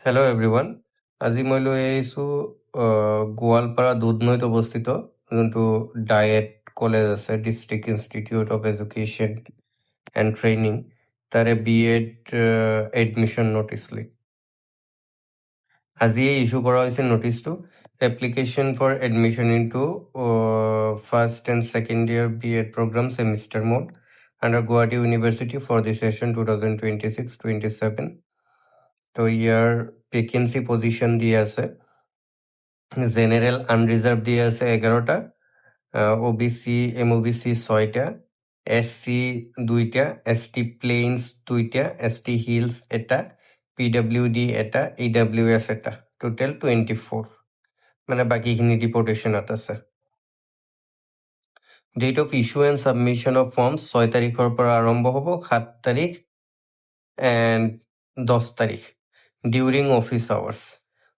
Hello' everyone. আজি মই লৈ আহিছোঁ গোৱালপাৰা দুধনৈত অৱস্থিত যোনটো ডায়েট কলেজ আছে, district institute of education and training, তাৰে BEd এডমিশ্যন ন'টিচ লৈ আজিয়ে ইছ্যু কৰা হৈছে ন'টিচটো। Application for admission in to first and second year BEd program semester mode under Guwahati university for the session 2026-27। তো ইয়াৰ ভেকেঞ্চি পজিশ্যন দিয়া আছে, জেনেৰেল আনৰিজাৰ্ভ দিয়া আছে 11টা, OBC MOBC 6টা, SC 2টা, ST প্লেইনছ 2টা, ST হিলছ এটা, PWD এটা, EWS এটা, টোটেল 24, মানে বাকীখিনি ডিপৰ্টেশ্যনত আছে। Date of issue and submission of forms 6 তাৰিখৰ পৰা আৰম্ভ হ'ব, 7 তাৰিখ এণ্ড 10 তাৰিখ ডিউৰিং অফিচ আৱাৰ্ছ।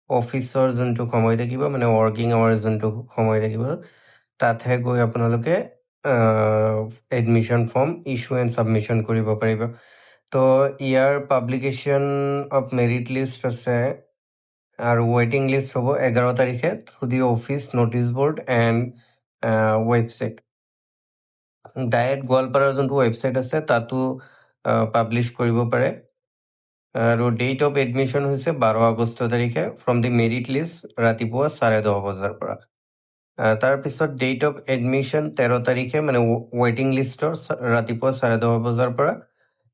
অফিচৰ যোনটো সময় থাকিব, মানে ৱৰ্কিং আৱাৰ্ছ যোনটো সময় থাকিব, তাতহে গৈ আপোনালোকে admission form issue and submission কৰিব পাৰিব। তো ইয়াৰ পাব্লিকেশ্যন অফ মেৰিট লিষ্ট আছে আৰু ৱেইটিং লিষ্ট হ'ব 11 তাৰিখে through the office notice board and website. Diet গোৱালপাৰাৰ যোনটো ৱেবছাইট আছে তাতো পাব্লিছ কৰিব পাৰে। আৰু ডেট অফ এডমিশ্যন হৈছে 12 আগষ্ট তাৰিখে ফ্ৰম দি মেৰিট লিষ্ট ৰাতিপুৱা 10:30 বজাৰ পৰা। তাৰপিছত ডেট অফ এডমিশ্যন 13 তাৰিখে, মানে ৱেইটিং লিষ্টৰ ৰাতিপুৱা 10:30 বজাৰ পৰা।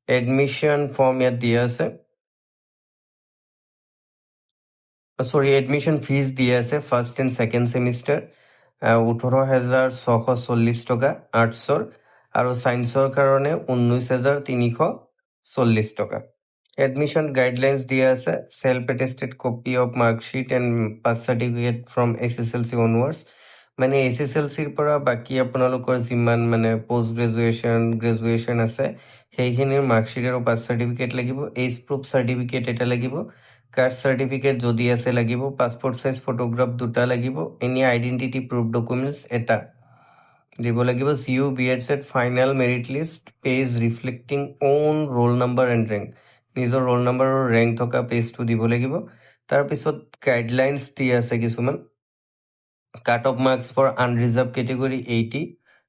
এডমিশ্যন ফৰ্ম ইয়াত দিয়া আছে, এডমিশ্যন ফিজ দিয়া আছে ফাৰ্ষ্ট এণ্ড ছেকেণ্ড ছেমিষ্টাৰ 18,640 টকা আৰ্টছৰ, আৰু ছায়েন্সৰ কাৰণে 19,340 টকা। এডমিশ্যন গাইডলাইন্স দিয়া আছে, self attested copy of marksheet and pass certificate from SSLC onwards, মানে SSLCৰ পৰা বাকী আপোনালোকৰ যিমান মানে পষ্ট গ্ৰেজুৱেশ্যন আছে সেইখিনিৰ মাৰ্কশ্বিট আৰু পাছ চাৰ্টিফিকেট লাগিব, এজ প্ৰুফ চাৰ্টিফিকেট এটা লাগিব, কাষ্ট চাৰ্টিফিকেট যদি আছে লাগিব, পাছপৰ্ট চাইজ ফটোগ্ৰাফ 2টা লাগিব, এনি আইডেণ্টিটি প্ৰুফ ডকুমেণ্টছ এটা দিব লাগিব, CU BEd final merit list page reflecting on roll number and rank, নিজৰ ৰোল নাম্বাৰ আৰু ৰেংক থকা পেজটো দিব লাগিব। তাৰপিছত গাইডলাইন্স দিয়া আছে কিছুমান, cut off marks for unreserved category 80,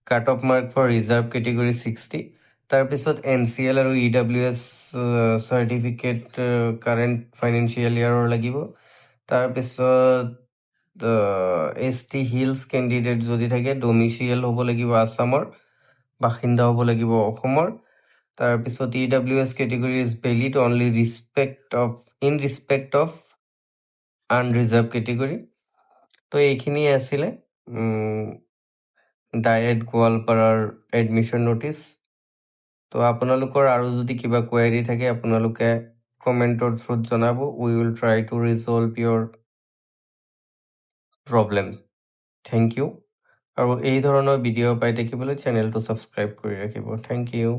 cut off mark for reserve category 60, তাৰপিছত NCL আৰু EWS চাৰ্টিফিকেট কাৰেণ্ট ফাইনেন্সিয়েল ইয়াৰৰ লাগিব। তাৰপিছত ST হিলছ কেণ্ডিডেট যদি থাকে ডমিচিয়েল হ'ব লাগিব আছামৰ, বাসিন্দা হ'ব লাগিব অসমৰ। তাৰপিছত EWS category is valid only in respect of unreserved category. তো এইখিনি আছিলে ডায়েট গোৱালপাৰাৰ এডমিশ্যন ন'টিচ। তো আপোনালোকৰ আৰু যদি কিবা কুৱেৰি থাকে আপোনালোকে কমেণ্টৰ থ্ৰুত জনাব, we will try to resolve your problem. Thank you. আৰু এই ধৰণৰ ভিডিঅ' পাই থাকিবলৈ চেনেলটো ছাবস্ক্ৰাইব কৰি ৰাখিব। Thank U.